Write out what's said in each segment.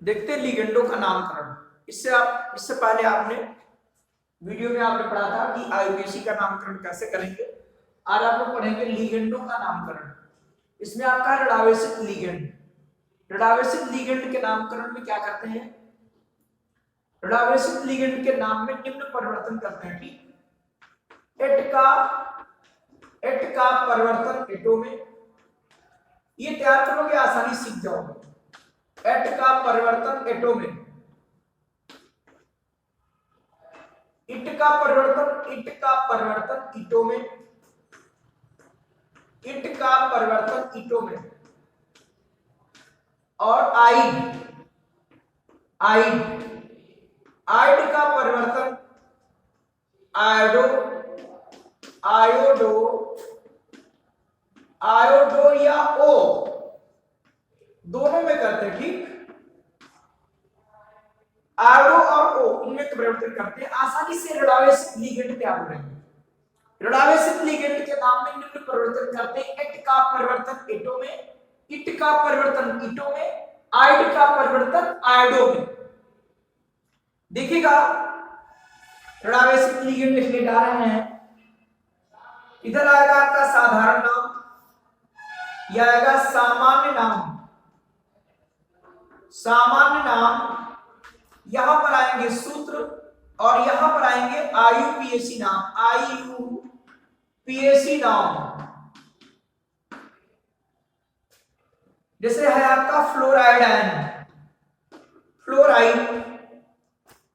देखते हैं लिगेंडों का नामकरण। इससे पहले आपने वीडियो में आपने पढ़ा था कि आईयूपीएसी का नामकरण कैसे करेंगे। आज आप लोग पढ़ेंगे लिगेंडों का नामकरण। इसमें आपका ऋणावेशित लिगेंड, ऋणावेशित लिगेंड के नामकरण में क्या करते हैं, ऋणावेशित लिगेंड के नाम में निम्न परिवर्तन करते हैं। ठीक, एट का परिवर्तन एटो में, ये तैयार करोगे आसानी सीख जाओगे। एट का परिवर्तन एटो में, इट का परिवर्तन ईटो में, इट का परिवर्तन ईटो में, और आइड का परिवर्तन आयोडो या ओ दोनों में करते हैं। ठीक, आयोडो और ओ इनमें परिवर्तन करते हैं। आसानी से ऋणावेशित लिगेंड तैयार हो जाएंगे। ऋणावेशित लिगेंड के नाम में निम्न परिवर्तन करते हैं। एट का परिवर्तन एटो में, इट का परिवर्तन ईटो में, आइड का परिवर्तन आयोडो में। देखिएगा ऋणावेशित लिगेंड इसलिए डाल रहे हैं, इधर आएगा आपका साधारण नाम, यह आएगा सामान्य नाम, यहां पर आएंगे सूत्र, और यहां पर आएंगे आईयूपीएसी नाम। जैसे है आपका फ्लोराइड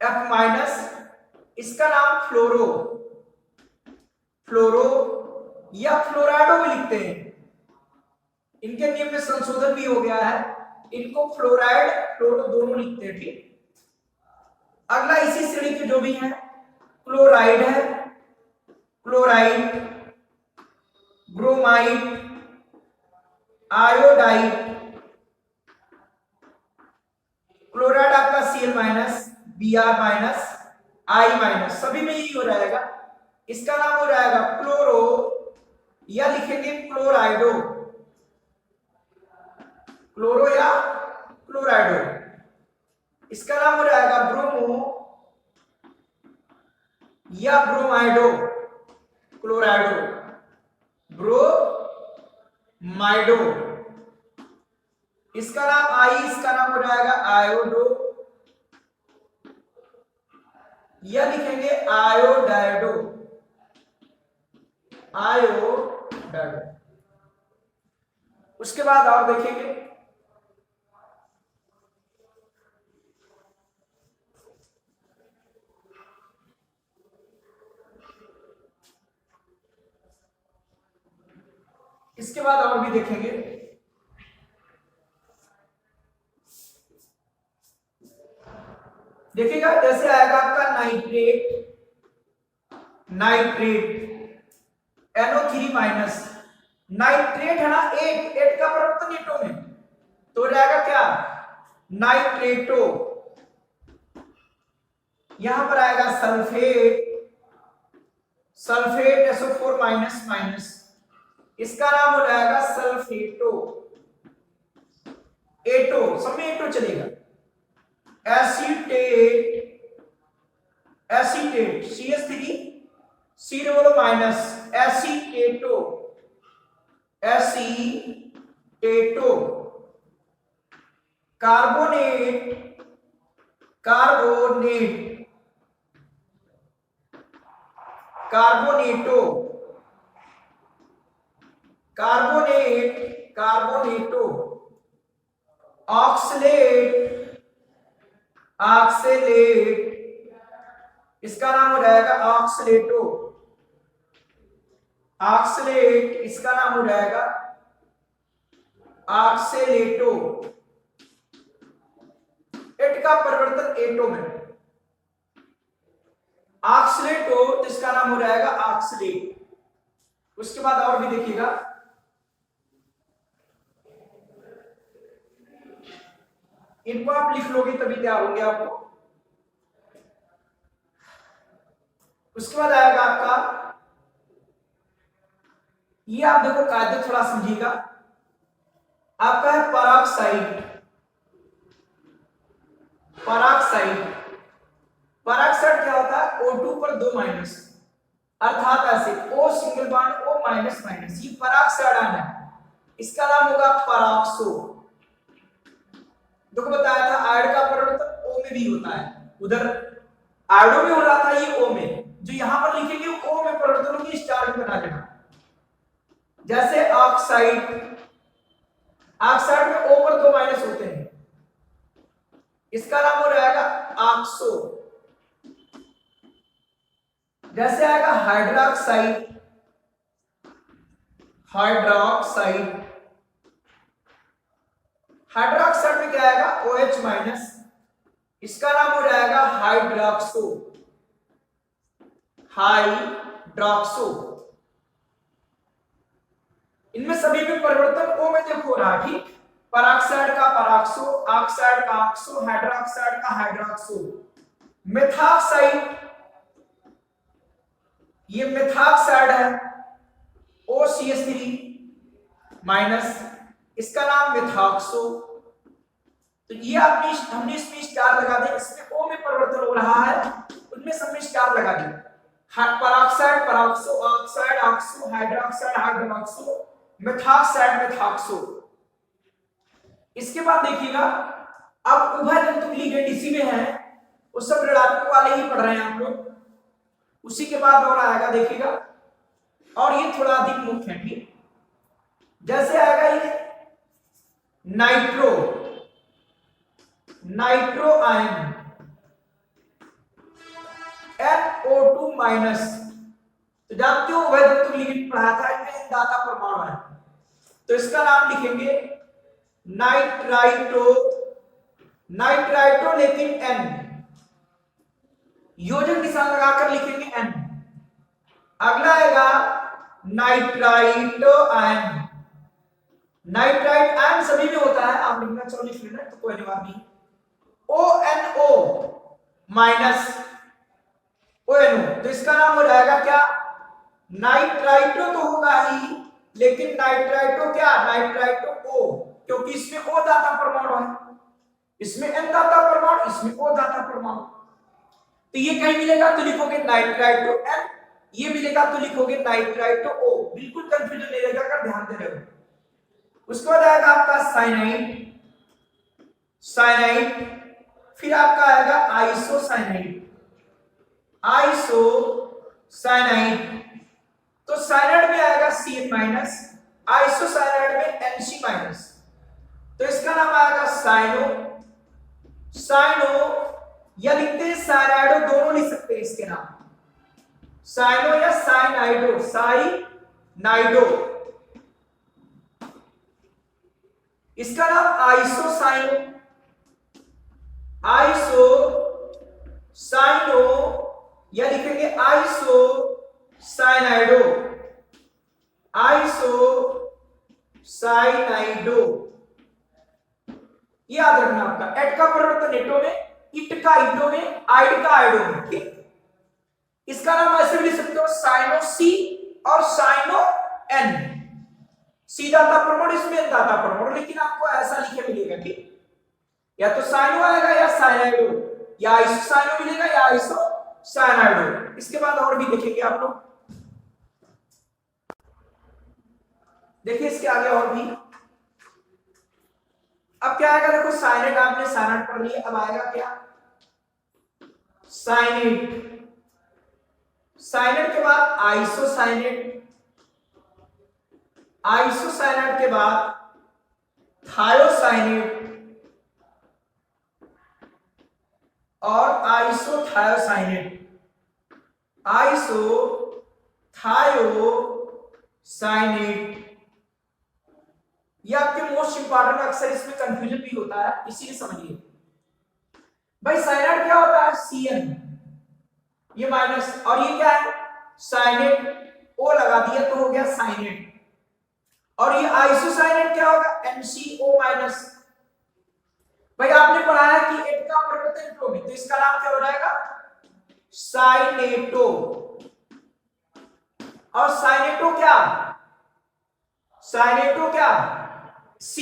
F माइनस, इसका नाम फ्लोरो या फ्लोराइडो भी लिखते हैं। इनके नियम में संशोधन भी हो गया है, इनको फ्लोराइड फ्लोरो दोनों लिखते हैं। ठीक, अगला इसी श्रेणी के जो भी है, क्लोराइड है, क्लोराइड, ब्रोमाइड, आयोडाइड, क्लोराइड आपका Cl minus, Br minus, I minus, सभी में यही हो जाएगा। इसका नाम हो जाएगा क्लोरो या लिखेंगे क्लोराइडो, क्लोरो या क्लोराइडो। इसका नाम हो जाएगा ब्रोमो या ब्रोमाइडो, क्लोराइडो, ब्रोमाइडो। इसका नाम इसका नाम हो जाएगा आयोडो या लिखेंगे आयोडाइडो। उसके बाद और देखेंगे, इसके बाद और भी देखेंगे। देखिएगा जैसे आएगा आपका नाइट्रेट NO3 माइनस, नाइट्रेट है ना, एट का परिवर्तन एटो में, तो हो जाएगा क्या नाइट्रेटो। यहां पर आएगा सल्फेट SO4 माइनस माइनस, इसका नाम हो जाएगा सल्फेटो, एटो सब में एटो चलेगा। एसीटेट CH3 बोलो माइनस, एसीटेटो, कार्बोनेटो, ऑक्सलेट, इसका नाम हो जाएगा ऑक्सलेटो, इसका नाम हो जाएगा ऑक्सलेटो। एट का परिवर्तन एटो में, ऑक्सलेटो, इसका नाम हो जाएगा ऑक्सलेट। उसके बाद और भी देखिएगा, इनको आप लिख लोगे तभी तैयार होंगे आपको। उसके बाद आएगा आपका, ये आप देखो कायदे थोड़ा समझिएगा, आपका है पराक्साइड। पराक्साइड क्या होता है? O2 पर 2 माइनस, अर्थात ऐसे O single bond O minus minus, ये पराक्साइड आयन है, इसका नाम होगा पराक्सो। देखो बताया था आयड का परिवर्तन O में भी होता है, उधर आयडो में हो रहा था, ये O में, जो यहां पर लिखेंगे O में परिवर्तन होगी, स्टार में बना लेना। जैसे ऑक्साइड, ऑक्साइड में O पर 2 माइनस होते हैं, इसका नाम हो जाएगा ऑक्सो। जैसे आएगा हाइड्रोक्साइड, हाइड्रोक्साइड, हाइड्रोक्साइड में क्या आएगा? OH माइनस, इसका नाम हो जाएगा हाइड्रोक्सो, हाइड्रोक्सो। इनमें सभी में परिवर्तन O में देखो हो रहा है, ठीक? पराक्साइड का पराक्सो, ऑक्साइड का ऑक्सो, हाइड्रोक्साइड का हाइड्रोक्सो। मेथॉक्साइड, ये मेथॉक्साइड है, OCH3 माइनस, इसका नाम मेथॉक्सो। तो ये आपने हमने इसमें स्टार लगा दिया, इसमें O में परिवर्तन हो रहा है, उनमें सब में स्टार लगा दिया। Peroxide peroxo, oxide oxo, hydroxide hydroxo, methoxide methoxo. इसके बाद देखिएगा, अब उभयतंतुक लिगेंड इसी में है, वो सब ऋणात्मक वाले ही पढ़ रहे हैं आप लोग। उसी के बाद और आएगा देखिएगा, और ये थोड़ा अधिक मुख्य है, ठीक? जैसे आएगा ये nitro, nitro ion NO2 minus. तो जानते हो उभयतंतुक लिगेंड पढ़ाया था, इनमें दाता परमाणु है, तो इसका नाम लिखेंगे नाइट्राइटो, नाइट्राइटो लेकिन N, योजक निशान लगाकर लिखेंगे N। अगला आएगा नाइट्राइटो आयन, नाइट्राइट आयन सभी में होता है, आप लिखना चाहो लिख लेना, तो कोई बात नहीं। ONO माइनस, ONO, तो इसका नाम हो जाएगा क्या? नाइट्राइटो तो होगा ही, लेकिन नाइट्राइटो क्या? नाइट्राइटो O, क्योंकि इसमें O दाता परमाणु है, इसमें N दाता परमाणु, इसमें O दाता परमाणु। तो ये कहीं मिलेगा तो लिखोगे नाइट्राइटो N, ये मिलेगा तो लिखोगे नाइट्राइटो O, बिल्कुल कंफ्यूजन नहीं रहेगा, अगर ध्यान दे रहे हो। उसके बाद आएगा आपका साइनाइड, साइनाइड, फिर आपका आएगा आइसोसाइनाइड, आइसोसाइनाइड। तो साइनाइड में आएगा Cn माइनस, आइसोसाइनाइड में Nc माइनस, तो इसका नाम आएगा साइनो, साइनो, या लिखते हैं साइनाइडो, दोनों लिख सकते हैं इसके नाम, साइनो या साइनाइडो, साइनाइडो। इसका नाम आइसोसाइनो, आइसोसाइनो, या लिखेंगे आइसोसाइनाइडो, आइसोसाइनाइडो। याद रखना आपका एट का परिवर्तन एटो में, इट का इटो में, आइड का आइडो में, ठीक? इसका नाम ऐसे भी लिख सकते हो साइनो सी और साइनो एन, सी दाता परमाणु, इसमें एन दाता परमाणु, लेकिन आपको ऐसा लिखे मिलेगा, ठीक? या तो साइनो आएगा या साइनाइडो, या आइसोसाइनो मिलेगा या आइसोसाइनाइडो। इसके बाद और भी देखेंगे आप लोग, देखिए इसके आगे और भी। अब क्या आएगा? देखो साइनेट, आपने साइनेट पढ़ लिया, अब आएगा क्या? साइनेट। साइनेट के बाद आइसोसाइनेट, आइसोसाइनेट के बाद थायोसाइनेट और आइसोथायोसाइनेट, आइसोथायोसाइनेट। ये आपके मोस्ट इंपॉर्टेंट, अक्सर इसमें कंफ्यूजन भी होता है, इसीलिए समझिए भाई। साइनाइड क्या होता है? Cn, ये माइनस, और ये क्या है? साइनेट, O लगा दिया तो हो गया साइनेट। और ये आइसोसाइनेट क्या होगा? NCO minus. भाई आपने पढ़ा है कि एट का परिवर्तन एटो में, तो इसका नाम क्या हो जाएगा? साइनेटो। और साइनेटो क्या? साइनेटो क्या? C,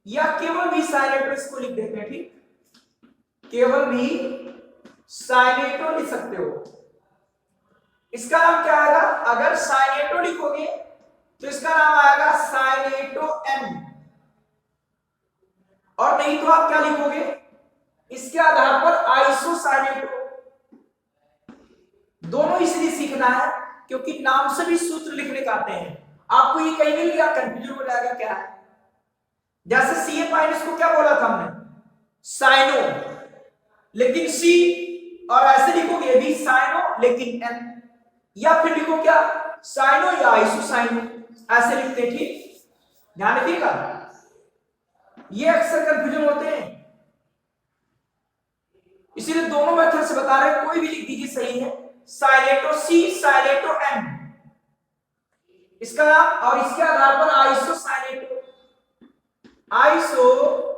या केवल भी साइनेटो, इसको लिख देते हैं, ठीक? केवल भी साइनेटो लिख सकते हो। इसका नाम क्या आएगा? अगर साइनेटो लिखोगे तो इसका नाम आएगा साइनेटो एन, और नहीं तो आप क्या लिखोगे? इसके आधार पर आइसोसाइनेटो। दोनों इसलिए सीखना है क्योंकि नाम से भी सूत्र लिखने का आते हैं। आपको ये कहीं मिल गया कंफ्यूजन हो जाएगा क्या है। जैसे सी माइनस को क्या बोला था हमने? साइनो, लेकिन सी, और ऐसे लिखोगे भी साइनो लेकिन एन, या फिर लिखो क्या? साइनो या आइसोसाइनो, ऐसे लिखते हैं। ठीक, ध्यान रखिएगा, ये अक्सर कंफ्यूजन होते हैं, इसीलिए दोनों मेथड से बता रहे हैं, कोई भी लिख दीजिए सही है। साइनेटो सी, साइनेटो एन इसका नाम, और इसके आधार पर आइसोसाइनेटो, आइसोसाइनेटो।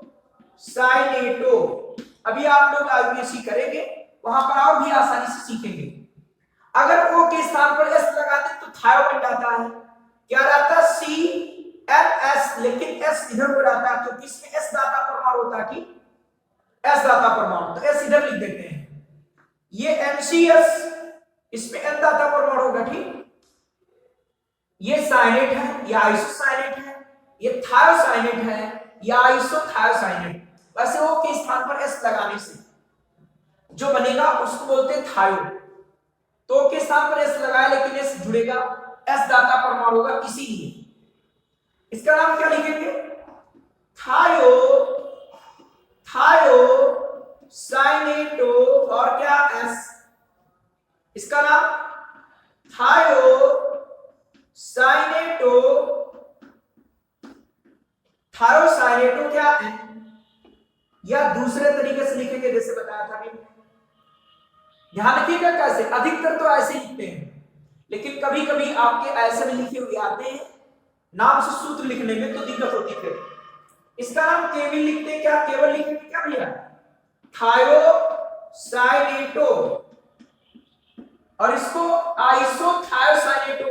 अभी आप लोग आईपीएससी करेंगे, वहां पर और भी आसानी से सीखेंगे। अगर ओ के स्थान पर एस लगाते तो थायो बन जाता है। क्या रहता? सी एन एस, लेकिन एस इधर हो जाता है क्योंकि इसमें एस दाता परमाणु होता है कि एस दाता परमाणु, तो एस इधर लिख देते हैं। ये एनसीएस, इसमें एन दाता परमाणु होगा। ठीक, ये साइनेट है, ये आइसोसाइनेट है, ये थायोसाइनेट है, या आइसोथायोसाइनेट। वैसे ओ के स्थान पर एस लगाने से जो बनेगा उसको बोलते हैं थायो। तो के स्थान पर एस लगाया लेकिन एस जुड़ेगा, एस दाता परमाणु होगा, इसीलिए इसका नाम क्या लिखेंगे? थायो, थायो साइनेटो, और क्या? एस। इसका नाम थायो साइनेटो, थायोसाइनेटो क्या है? या दूसरे तरीके से लिखेंगे जैसे बताया था अभी। ध्यान रखिएगा कैसे, अधिकतर तो ऐसे लिखते हैं, लेकिन कभी कभी आपके ऐसे भी लिखे हुए आते हैं, नाम से सूत्र लिखने में तो दिक्कत होती है। इसका नाम केवल लिखते हैं। क्या केवल लिखेंगे? क्या भैया? थायोसाइनेटो, और इसको आइसोथायोसाइनेटो।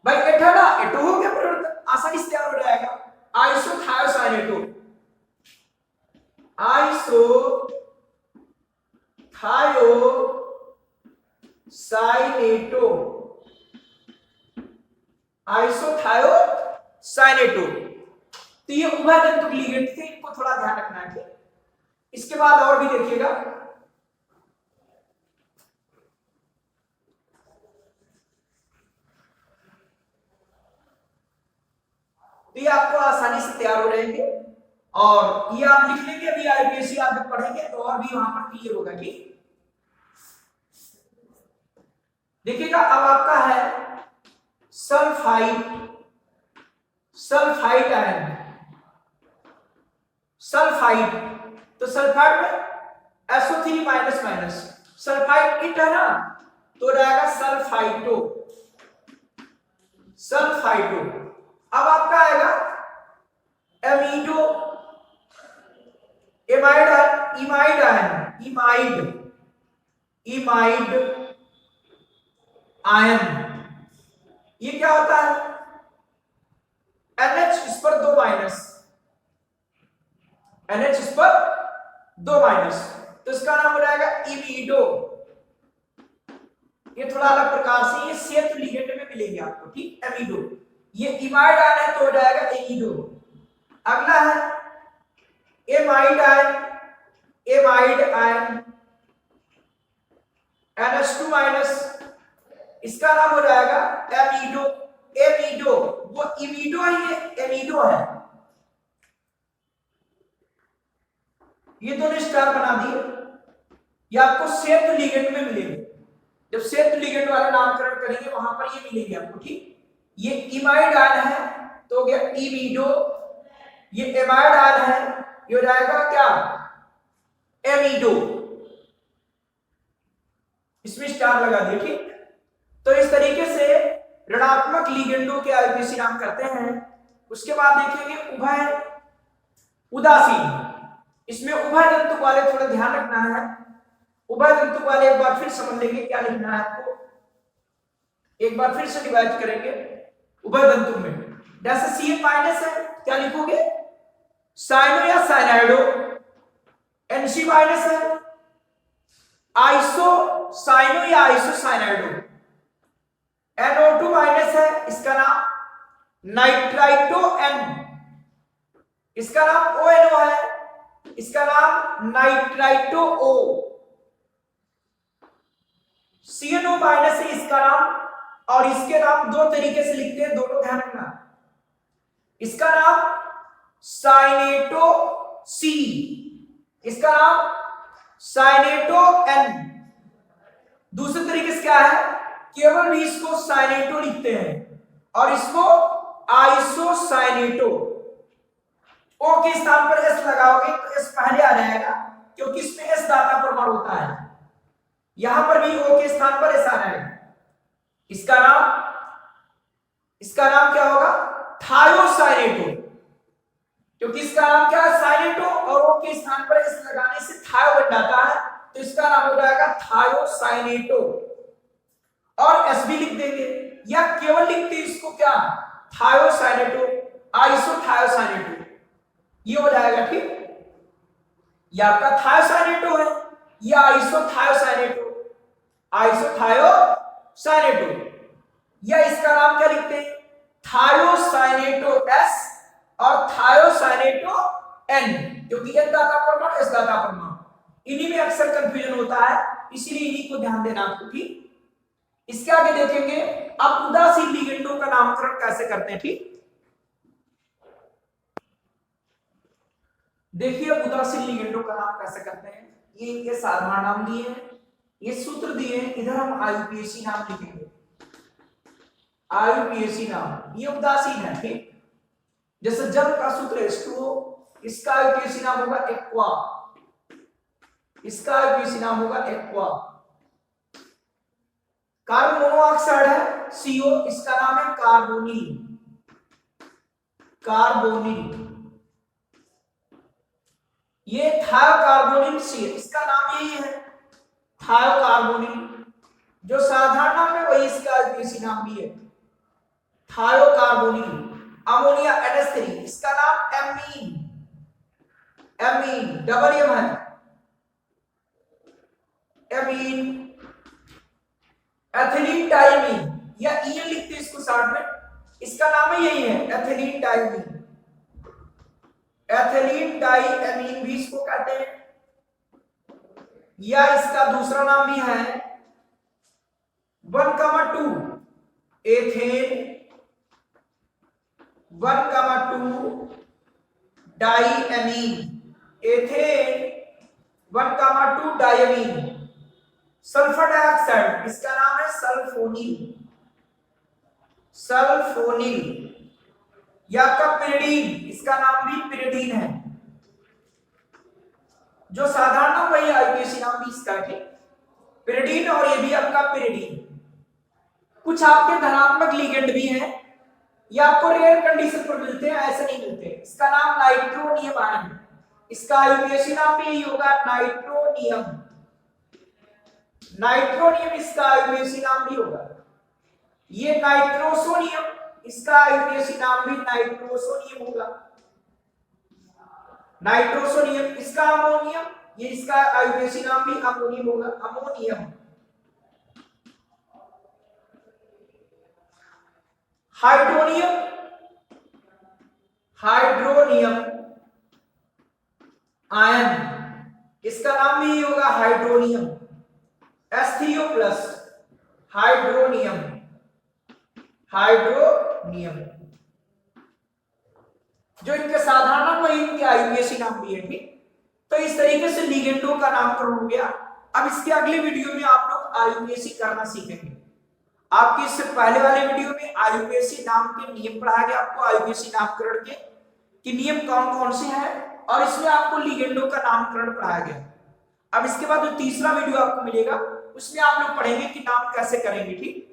भाई एटा ना एटो हो गया, फिर आसानी से तैयार हो जाएगा। आइसोथायोसाइनेटो, आइसोथायोसाइनेटो, आइसोथायोसाइनेटो। तो ये उभय तंतुक लिगेंड थे, इनको थोड़ा ध्यान रखना है। ठीक, इसके बाद और भी देखिएगा, तो ये आपको आसानी से तैयार हो जाएंगे, और ये आप लिख लेंगे। अभी आईपीएससी आप जब पढ़ेंगे तो और भी वहां पर क्लियर होगा। ठीक, देखिएगा अब आपका है सल्फाइड, सल्फाइड आयन, सल्फाइड। तो सल्फाइड में SO3 minus minus, sulphide it है ना, तो रहेगा सल्फाइटो, सल्फाइटो। अब आपका आएगा एमिडो, इमाइड आयन, इमाइड आयन, इमाइड, इमाइड आयन। ये क्या होता है? NH इस पर 2 माइनस, NH इस पर 2 माइनस, तो इसका नाम हो जाएगा इमिडो। ये थोड़ा अलग प्रकार से, ये सेफ लिगेंड में मिलेंगे आपको। ठीक, एमिडो, ये इमाइड आयन है तो हो जाएगा एमिडो। अगला है amide ion, amide ion, NH2 minus, इसका नाम हो जाएगा एमिडो, एमिडो। वो इमिडो है, ये एमिडो है। ये दोनों स्टार बना दिए, ये आपको सेफ लिगेंड में मिलेंगे। जब सेफ लिगेंड वाले नामकरण करेंगे वहां पर ये मिलेंगे आपको। ठीक, ये इमाइड आयन है तो हो गया इमिडो, ये एमाइड आयन है, ये हो जाएगा क्या? एमिडो। इसमें स्टार लगा दिए। ठीक, तो इस तरीके से ऋणात्मक लिगेंडों के आईपीसी नाम करते हैं। उसके बाद देखेंगे उभय उदासीन। इसमें उभय तंतुक वाले थोड़ा ध्यान रखना है। उभय तंतुक वाले एक बार फिर समझ लेंगे क्या लिखना है आपको, एक बार फिर से डिवाइड करेंगे उभय तंतुक में। जैसे Ca माइनस है, क्या लिखोगे? साइनो या साइनाइडो, एनसी माइनस है, आइसोसाइनो या आइसोसाइनाइडो। NO2 माइनस है, इसका नाम नाइट्राइटो N, इसका नाम ONO है, इसका नाम नाइट्राइटो O। CNO माइनस है, इसका नाम, और इसके नाम दो तरीके से लिखते हैं, दोनों ध्यान रखना। इसका नाम साइनेटो C, इसका नाम साइनेटो N। दूसरे तरीके से क्या है, केवल भी इसको साइनेटो लिखते हैं और इसको आइसोसाइनेटो। O के स्थान पर S लगाओगे तो S पहले आ जाएगा, क्योंकि इसमें S दाता परमाणु होता है। यहां पर भी O के स्थान पर S आ जाएगा। इसका नाम क्या होगा, थायोसाइनेटो, क्योंकि इसका नाम क्या है, साइनेटो, और O के स्थान पर S लगाने से थायो बन जाता है, तो इसका नाम हो जाएगा थायोसाइनेटो। और S भी लिख देंगे, या केवल लिखते इसको क्या, थायोसाइनेटो, आइसोथायोसाइनेटो, ये हो जाएगा। ठीक, ये आपका थायोसाइनेटो है, ये आइसोथायोसाइनेटो, आइसोथायोसाइनेटो। या इसका नाम क्या लिखते हैं, थायोसाइनेटो S और थायोसाइनेटो N, क्योंकि N दाता परमाणु, S दाता परमाणु, इन्हीं में अक्सर कंफ्यूजन होता है, इसीलिए इन्हीं को ध्यान देना आपको। ठीक, इसके आगे देखेंगे अब उदासीन लिगेंडों का नामकरण कैसे करते हैं। ठीक, देखिए उदासीन लिगेंडों का नाम कैसे करते हैं। ये इनके साधारण नाम दिए हैं, ये सूत्र दिए हैं, इधर हम IUPAC नाम लिखेंगे, IUPAC नाम, ये उदासीन है। ठीक, जैसे जल का सूत्र H2O, इसका IUPAC नाम होगा एक्वा, इसका IUPAC नाम होगा एक्वा। कार्बन मोनोऑक्साइड है CO, इसका नाम है कार्बोनिल, कार्बोनिल। ये थायोकार्बोनिल C, इसका नाम यही है थायोकार्बोनिल, जो साधारण नाम है वही इसका IUPAC नाम भी है, थायोकार्बोनिल। अमोनिया NH3, इसका नाम एमीन, एमीन डबल एम है, एमीन। एथिलीन डाइमीन, या EN लिखते हैं इसको साथ में, इसका नाम है यही है, एथिलीन डाइमीन, एथिलीन डाइएमीन भी इसको कहते हैं। या इसका दूसरा नाम भी है 1,2 ethane, 1,2 diamine, ethane 1,2 diamine. Sulphur dioxide, इसका नाम है सल्फोनिल, सल्फोनिल। या आपका पिरिडीन, इसका नाम भी पिरिडीन है, जो साधारण नाम वही IUPAC नाम भी इसका है, पिरिडीन, और ये भी आपका पिरिडीन। कुछ आपके धनात्मक लिगेंड भी हैं, ये आपको रेयर कंडीशन पर मिलते हैं, ऐसे नहीं मिलते। इसका नाम नाइट्रोनियम आयन, इसका IUPAC नाम भी यही होगा, नाइट्रोनियम, नाइट्रोनियम इसका IUPAC नाम भी होगा। ये नाइट्रोसोनियम, इसका IUPAC नाम भी नाइट्रोसोनियम होगा, नाइट्रोसोनियम। इसका अमोनियम, ये इसका IUPAC नाम भी अमोनियम होगा, अमोनियम। हाइड्रोनियम, हाइड्रोनियम आयन, इसका नाम भी होगा हाइड्रोनियम, H3O+, हाइड्रोनियम, हाइड्रोनियम। जो इनके साधारण नाम वही इनके IUPAC नाम भी है। ठीक, तो इस तरीके से लिगेंडों का नामकरण हो गया। अब इसके अगले वीडियो में आप लोग IUPAC करना सीखेंगे। आपके इससे पहले वाले वीडियो में IUPAC नाम के नियम पढ़ाया गया, आपको IUPAC नामकरण के कि नियम कौन कौन से हैं, और इसमें आपको लिगेंडों का नामकरण पढ़ाया गया। अब इसके बाद जो तीसरा वीडियो आपको मिलेगा उसमें आप लोग पढ़ेंगे कि नाम कैसे करेंगे। ठीक,